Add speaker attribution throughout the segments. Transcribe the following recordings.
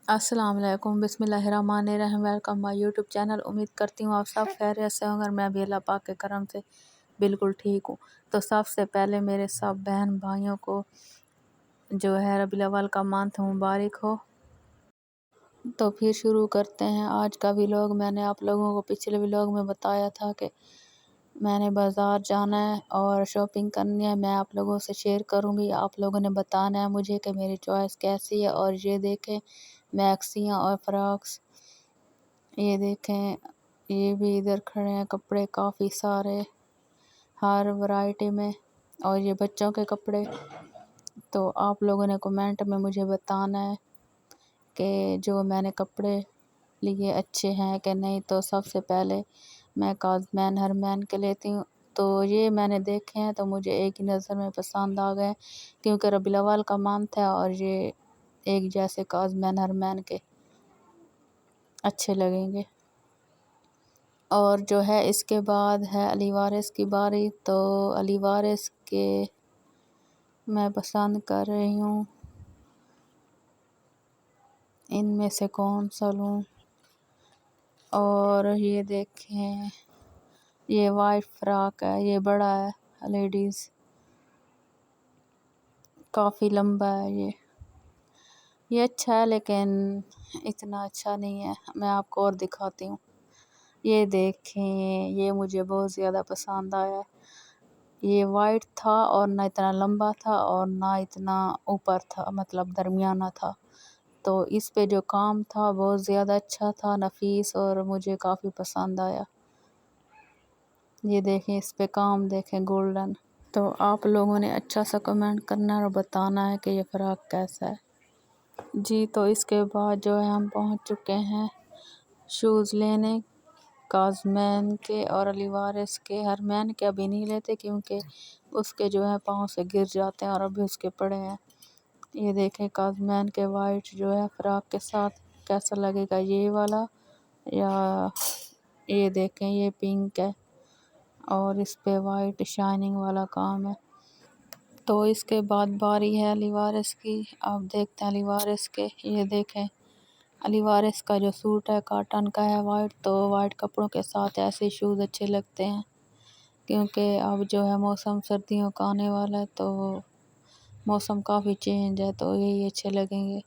Speaker 1: अस्सलाम वालेकुम, बिस्मिल्लाहिर्रहमानिर्रहीम। Welcome my YouTube channel. उम्मीद करती हूँ आप सब खैरियत से होंगे और मैं भी अल्लाह पाक के करम से बिल्कुल ठीक हूँ। तो सबसे पहले मेरे सब बहन भाइयों को जो है रबीउल अव्वल का मंथ मुबारक हो। तो फिर शुरू करते हैं आज का व्लॉग। मैंने आप लोगों को पिछले व्लॉग में बताया था कि मैंने बाज़ार जाना है और शॉपिंग करनी है। मैं आप लोगों से शेयर करूंगी, आप लोगों ने बताना है मुझे कि मेरी चॉइस कैसी है। और ये देखें मैक्सियाँ और फ्रॉक्स, ये देखें ये भी इधर खड़े हैं कपड़े काफ़ी सारे हर वैरायटी में, और ये बच्चों के कपड़े। तो आप लोगों ने कमेंट में मुझे बताना है कि जो मैंने कपड़े लिए अच्छे हैं कि नहीं। तो सबसे पहले मैं काज़मैन हरमैन के लेती हूँ। तो ये मैंने देखे हैं तो मुझे एक ही नज़र में पसंद आ गए, क्योंकि रबीउल अव्वल का मंथ है और ये एक जैसे काज़मैन हरमैन के अच्छे लगेंगे। और जो है इसके बाद है अलीवारिस की बारी। तो अलीवारिस के मैं पसंद कर रही हूँ, इनमें से कौन सा लूँ। और ये देखें ये वाइट फ्रॉक है, ये बड़ा है लेडीज़, काफ़ी लंबा है ये अच्छा है लेकिन इतना अच्छा नहीं है। मैं आपको और दिखाती हूँ। ये देखें ये मुझे बहुत ज़्यादा पसंद आया। ये वाइट था और ना इतना लंबा था और ना इतना ऊपर था, मतलब दरमियाना था। तो इस पे जो काम था बहुत ज़्यादा अच्छा था, नफीस, और मुझे काफ़ी पसंद आया। ये देखें इस पे काम देखें गोल्डन। तो आप लोगों ने अच्छा सा कमेंट करना और बताना है कि ये फ़्रॉक कैसा है जी। तो इसके बाद जो है हम पहुंच चुके हैं शूज़ लेने, काज़मैन के और अलीवारिस के। हरमैन के अभी नहीं लेते क्योंकि उसके जो है पाँव से गिर जाते हैं और अभी उसके पड़े हैं। ये देखें काज़मैन के वाइट जो है फ्रॉक के साथ कैसा लगेगा, ये वाला या ये देखें ये पिंक है और इस पे वाइट शाइनिंग वाला काम है। तो इसके बाद बारी है अलीवारिस की। आप देखते हैं अलीवारिस के, ये देखें अलीवारिस का जो सूट है कॉटन का है वाइट। तो वाइट कपड़ों के साथ ऐसे शूज़ अच्छे लगते हैं, क्योंकि अब जो है मौसम सर्दियों का आने वाला है तो मौसम काफ़ी चेंज है, तो यही अच्छे लगेंगे।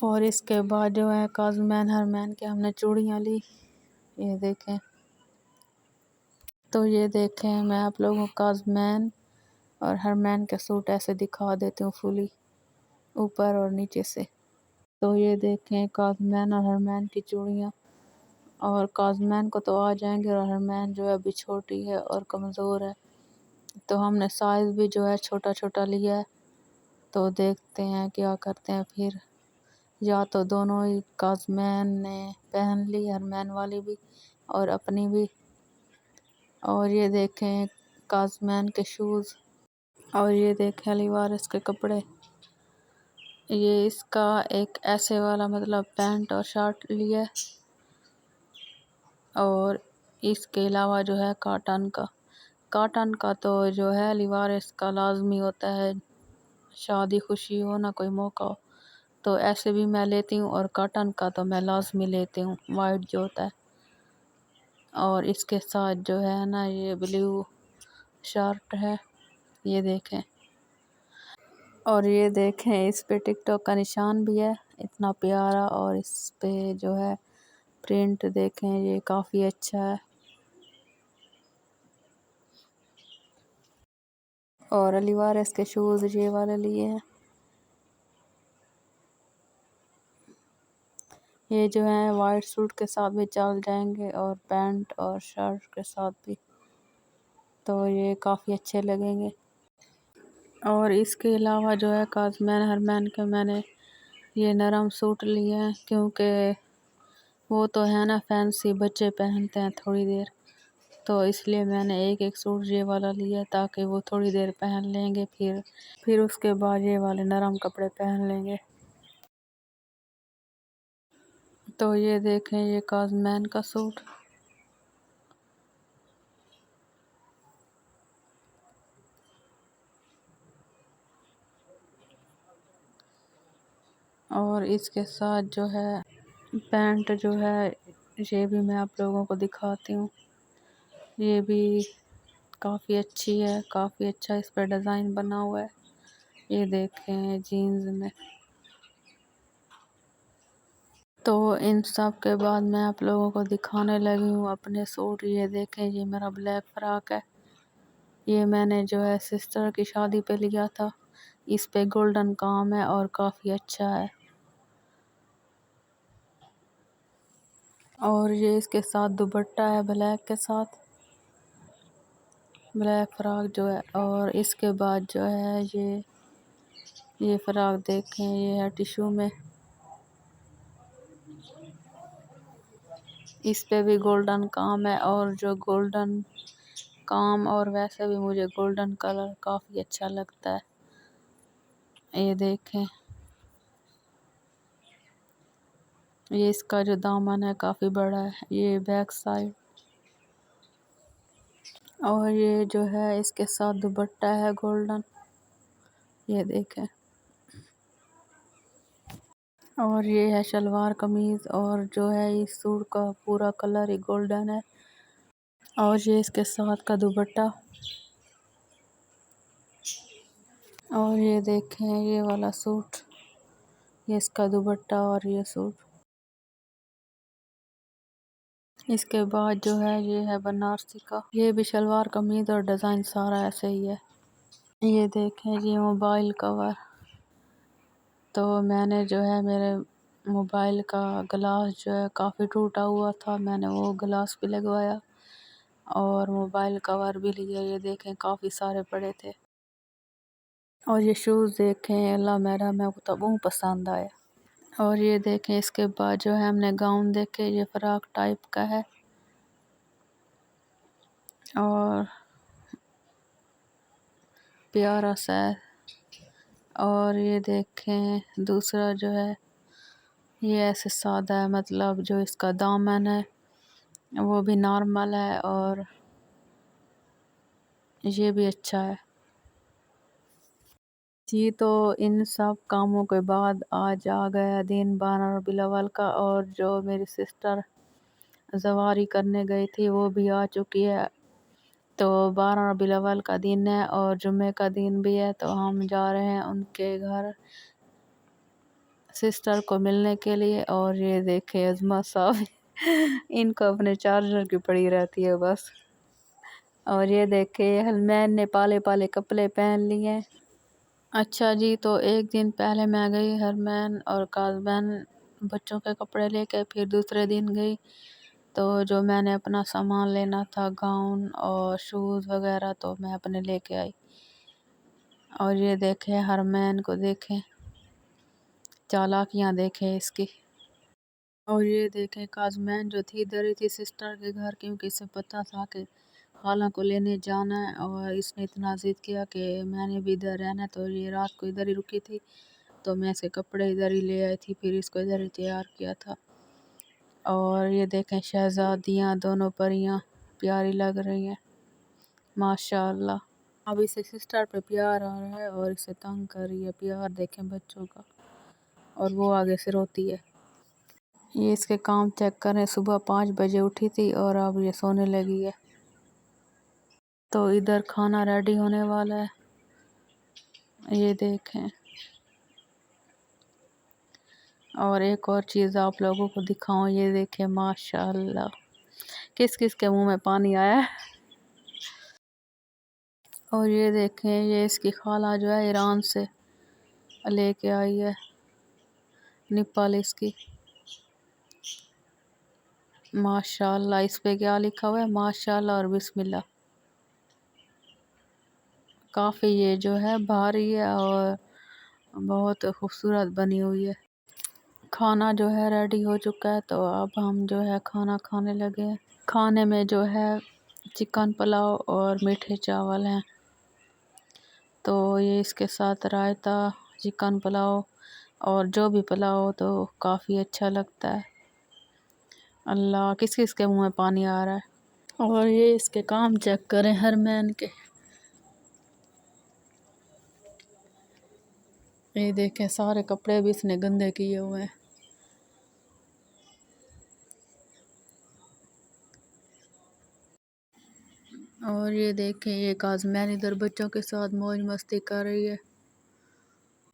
Speaker 1: और इसके बाद जो है काज़मैन हरमैन के हमने चूड़ियाँ ली, ये देखें। तो ये देखें मैं आप लोगों को काज़मैन और हरमैन के सूट ऐसे दिखा देती हूँ फुली ऊपर और नीचे से। तो ये देखें काज़मैन और हरमैन की चूड़ियाँ। और काज़मैन को तो आ जाएंगे और हरमैन जो है अभी छोटी है और कमज़ोर है, तो हमने साइज़ भी जो है छोटा छोटा लिया है। तो देखते हैं क्या करते हैं फिर, या तो दोनों ही काज़मैन ने पहन ली, हरमैन वाली भी और अपनी भी। और ये देखें काज़मैन के शूज़। और ये देखें अलीवारिस के कपड़े। ये इसका एक ऐसे वाला मतलब पैंट और शर्ट लिया, और इसके अलावा जो है काटन का तो जो है अलीवारिस का लाजमी होता है, शादी खुशी हो ना कोई मौका हो तो ऐसे भी मैं लेती हूँ, और काटन का तो मैं लाजमी लेती हूँ वाइट जो होता है। और इसके साथ जो है ना ये ब्लू शर्ट है, ये देखें। और ये देखें इस पे टिकटॉक का निशान भी है, इतना प्यारा। और इस पे जो है प्रिंट देखें, ये काफ़ी अच्छा है। और अलीवारिस के शूज़ ये वाले लिए हैं, ये जो है वाइट सूट के साथ भी चल जाएंगे और पैंट और शर्ट के साथ भी, तो ये काफ़ी अच्छे लगेंगे। और इसके अलावा जो है काज़मैन हरमैन के मैंने ये नरम सूट लिए हैं, क्योंकि वो तो है ना फैंसी, बच्चे पहनते हैं थोड़ी देर, तो इसलिए मैंने एक एक सूट ये वाला लिया ताकि वो थोड़ी देर पहन लेंगे, फिर उसके बाद ये वाले नरम कपड़े पहन लेंगे। तो ये देखें ये काज़मैन का सूट। और इसके साथ जो है पैंट जो है ये भी मैं आप लोगों को दिखाती हूँ। ये भी काफ़ी अच्छी है, काफ़ी अच्छा इस पर डिज़ाइन बना हुआ है। ये देखें जीन्स में। तो इन सब के बाद मैं आप लोगों को दिखाने लगी हूँ अपने सूट। ये देखें, ये मेरा ब्लैक फ्रॉक है। ये मैंने जो है सिस्टर की शादी पे लिया था। इस पे गोल्डन काम है और काफ़ी अच्छा है। और ये इसके साथ दुपट्टा है ब्लैक के साथ, ब्लैक फ्रॉक जो है। और इसके बाद जो है ये फ्रॉक देखें, ये है टिश्यू में। इस पे भी गोल्डन काम है और जो गोल्डन काम और वैसे भी मुझे गोल्डन कलर काफ़ी अच्छा लगता है। ये देखें, ये इसका जो दामन है काफ़ी बड़ा है। ये बैक साइड। और ये जो है इसके साथ दुपट्टा है गोल्डन। ये देखें। और ये है शलवार कमीज़ और जो है इस सूट का पूरा कलर ही गोल्डन है। और ये इसके साथ का दुपट्टा। और ये देखें ये वाला सूट, ये इसका दुपट्टा और ये सूट। इसके बाद जो है ये है बनारसी का। ये भी शलवार कमीज़ और डिज़ाइन सारा ऐसे ही है। ये देखें ये मोबाइल कवर। तो मैंने जो है मेरे मोबाइल का ग्लास जो है काफ़ी टूटा हुआ था, मैंने वो ग्लास भी लगवाया और मोबाइल कवर भी लिया। ये देखें काफ़ी सारे पड़े थे। और ये शूज़ देखें, अल्लाह मेरा मैं तो बहुत पसंद आया। और ये देखें इसके बाद जो है हमने गाउन देखे, ये फ्रॉक टाइप का है। और प्यारा सा है। और ये देखें दूसरा जो है ये ऐसे सादा है, मतलब जो इसका दामन है वो भी नॉर्मल है और ये भी अच्छा है जी। तो इन सब कामों के बाद आज आ गया दिन 12 रबीउल अव्वल का। और जो मेरी सिस्टर सवारी करने गई थी वो भी आ चुकी है। तो 12 रबीउल अव्वल का दिन है और जुम्मे का दिन भी है। तो हम जा रहे हैं उनके घर सिस्टर को मिलने के लिए। और ये देखे अजमा साहब इनको अपने चार्जर की पड़ी रहती है बस। और ये देखे हलमैन ने पाले पाले कपड़े पहन लिए। अच्छा जी, तो एक दिन पहले मैं गई हरमैन और काजबैन बच्चों के कपड़े लेके। फिर दूसरे दिन गई तो जो मैंने अपना सामान लेना था गाउन और शूज़ वगैरह तो मैं अपने लेके आई। और ये देखें हरमैन को देखें, चालाकियाँ देखें इसकी। और ये देखें काजमैन जो थी इधर ही थी सिस्टर के घर, क्योंकि इसे पता था कि खाला को लेने जाना है। और इसने इतना ज़िद किया कि मैंने भी इधर रहना है। तो ये रात को इधर ही रुकी थी तो मैं इसके कपड़े इधर ही ले आई थी, फिर इसको इधर ही तैयार किया था। और ये देखें शहज़ादियाँ दोनों परियाँ प्यारी लग रही हैं माशाल्लाह। अब इसे सिस्टर पे प्यार आ रहा है और इसे तंग कर रही है। प्यार देखें बच्चों का। और वो आगे से रोती है। ये इसके काम चेक करें, सुबह 5 बजे उठी थी और अब ये सोने लगी है। तो इधर खाना रेडी होने वाला है, ये देखें। और एक और चीज़ आप लोगों को दिखाऊं, ये देखें माशाल्लाह किस किस के मुंह में पानी आया है। और ये देखें ये इसकी खाला जो है ईरान से लेके आई है, निप्पल इसकी। माशाल्लाह इस पे क्या लिखा हुआ है, माशाल्लाह और बिस्मिल्लाह। काफ़ी ये जो है भारी है और बहुत खूबसूरत बनी हुई है। खाना जो है रेडी हो चुका है तो अब हम जो है खाना खाने लगे हैं। खाने में जो है चिकन पुलाव और मीठे चावल हैं। तो ये इसके साथ रायता, चिकन पुलाव और जो भी पुलाव हो तो काफ़ी अच्छा लगता है। अल्लाह किस किस के मुंह में पानी आ रहा है। और ये इसके काम चेक करें हरमैन के। ये देखें सारे कपड़े भी इसने गंदे किए हुए हैं। और ये देखें ये काज़मैन इधर बच्चों के साथ मौज मस्ती कर रही है।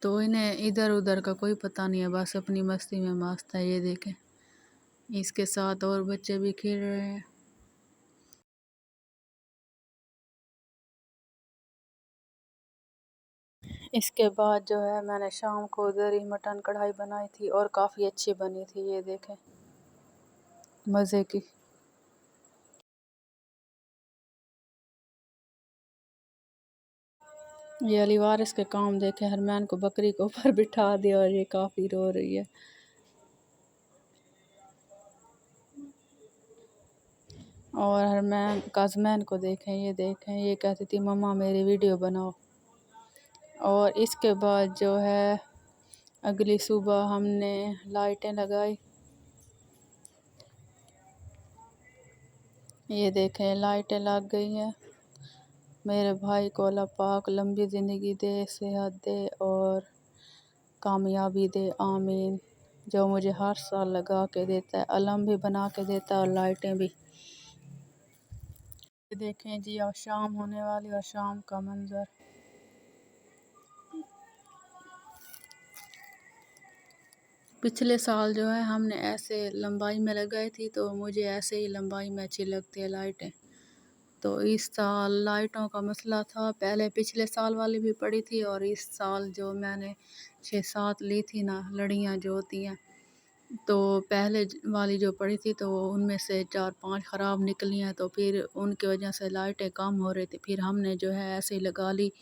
Speaker 1: तो इन्हें इधर उधर का कोई पता नहीं है, बस अपनी मस्ती में मस्त है। ये देखें इसके साथ और बच्चे भी खेल रहे हैं। इसके बाद जो है मैंने शाम को उधर ही मटन कढ़ाई बनाई थी और काफ़ी अच्छी बनी थी। ये देखें मज़े की। ये अलीवारिस के काम देखे, हरमैन को बकरी के ऊपर बिठा दिया और ये काफ़ी रो रही है। और हरमैन काज़मैन को देखें, ये देखें ये कहती थी मम्मा मेरी वीडियो बनाओ। और इसके बाद जो है अगली सुबह हमने लाइटें लगाई। ये देखें लाइटें लग गई हैं। मेरे भाई को अल्लाह पाक लंबी ज़िंदगी दे, सेहत दे और कामयाबी दे, आमीन। जो मुझे हर साल लगा के देता है, अलार्म भी बना के देता है और लाइटें भी। ये देखें जी अब शाम होने वाली और शाम का मंजर। पिछले साल जो है हमने ऐसे लंबाई में लगाई थी, तो मुझे ऐसे ही लंबाई में अच्छी लगती है लाइटें। तो इस साल लाइटों का मसला था, पहले पिछले साल वाली भी पड़ी थी और इस साल जो मैंने 6-7 ली थी ना लड़ियाँ जो होती हैं, तो पहले वाली जो पड़ी थी तो उनमें से 4-5 ख़राब निकली हैं, तो फिर उनकी वजह से लाइटें कम हो रही थी। फिर हमने जो है ऐसे ही लगा ली,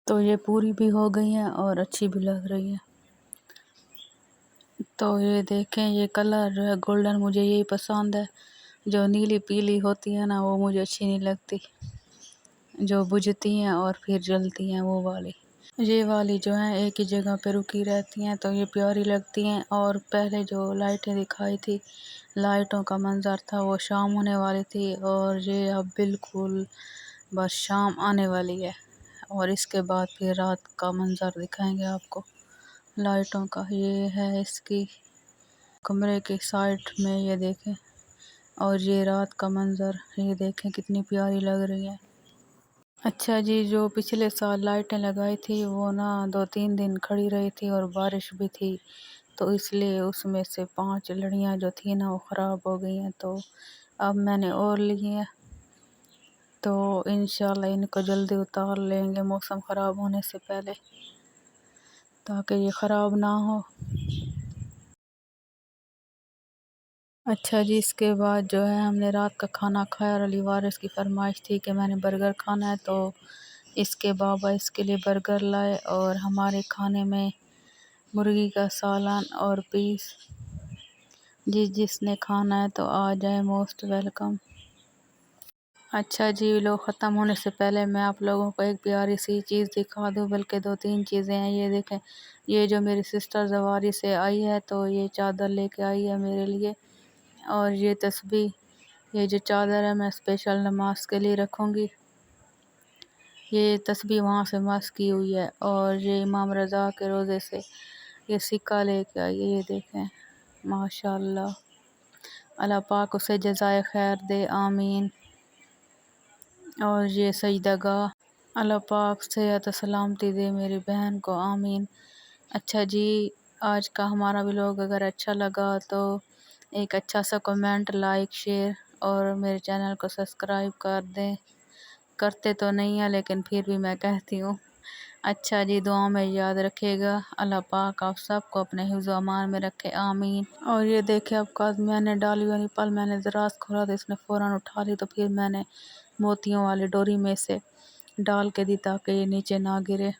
Speaker 1: तो ये पूरी भी हो गई हैं और अच्छी भी लग रही हैं। तो ये देखें ये कलर जो है गोल्डन, मुझे यही पसंद है। जो नीली पीली होती है ना वो मुझे अच्छी नहीं लगती, जो बुझती हैं और फिर जलती हैं वो वाली। ये वाली जो है एक ही जगह पे रुकी रहती हैं, तो ये प्यारी लगती हैं। और पहले जो लाइटें दिखाई थी, लाइटों का मंजर था, वो शाम होने वाली थी और ये अब बिल्कुल बस शाम आने वाली है। और इसके बाद फिर रात का मंजर दिखाएंगे आपको लाइटों का। ये है इसकी कमरे के साइड में, ये देखें। और ये रात का मंजर, ये देखें कितनी प्यारी लग रही है। अच्छा जी, जो पिछले साल लाइटें लगाई थी वो ना 2-3 दिन खड़ी रही थी और बारिश भी थी, तो इसलिए उसमें से 5 लड़ियाँ जो थी ना वो ख़राब हो गई हैं। तो अब मैंने और ली हैं, तो इंशाल्लाह इनको जल्दी उतार लेंगे मौसम ख़राब होने से पहले, ताकि ये ख़राब ना हो। अच्छा जी, इसके बाद जो है हमने रात का खाना खाया और अलीवारिस की फरमाइश थी कि मैंने बर्गर खाना है, तो इसके बाबा इसके लिए बर्गर लाए। और हमारे खाने में मुर्गी का सालन और पीस। जिसने खाना है तो आ जाए, मोस्ट वेलकम। अच्छा जी, लोग ख़त्म होने से पहले मैं आप लोगों को एक प्यारी सी चीज़ दिखा दूँ, बल्कि 2-3 चीज़ें हैं। ये देखें, ये जो मेरी सिस्टर जवारी से आई है, तो ये चादर लेके आई है मेरे लिए। और ये तस्बीह, ये जो चादर है मैं स्पेशल नमाज के लिए रखूँगी। ये तस्बीह वहाँ से मस्क की हुई है। और ये इमाम रज़ा के रोज़े से ये सिक्का लेके आई है, ये देखें माशाल्लाह। अल्लाह पाक उसे जज़ाए खैर दे, आमीन। और ये सजदागाह, अल्लाह पाक सेहत सलामती दे मेरी बहन को, आमीन। अच्छा जी, आज का हमारा व्लॉग अगर अच्छा लगा तो एक अच्छा सा कमेंट, लाइक, शेयर और मेरे चैनल को सब्सक्राइब कर दें। करते तो नहीं है लेकिन फिर भी मैं कहती हूँ। अच्छा जी, दुआ में याद रखिएगा। अल्लाह पाक आप सबको अपने हिफ्ज़ व अमान में रखे, आमीन। और ये देखे अब काज मैंने डाली वाली पल मैंने दराज खोला तो इसने फ़ौरन उठा ली, तो फिर मैंने मोतियों वाली डोरी में से डाल के दी ताकि ये नीचे ना गिरे।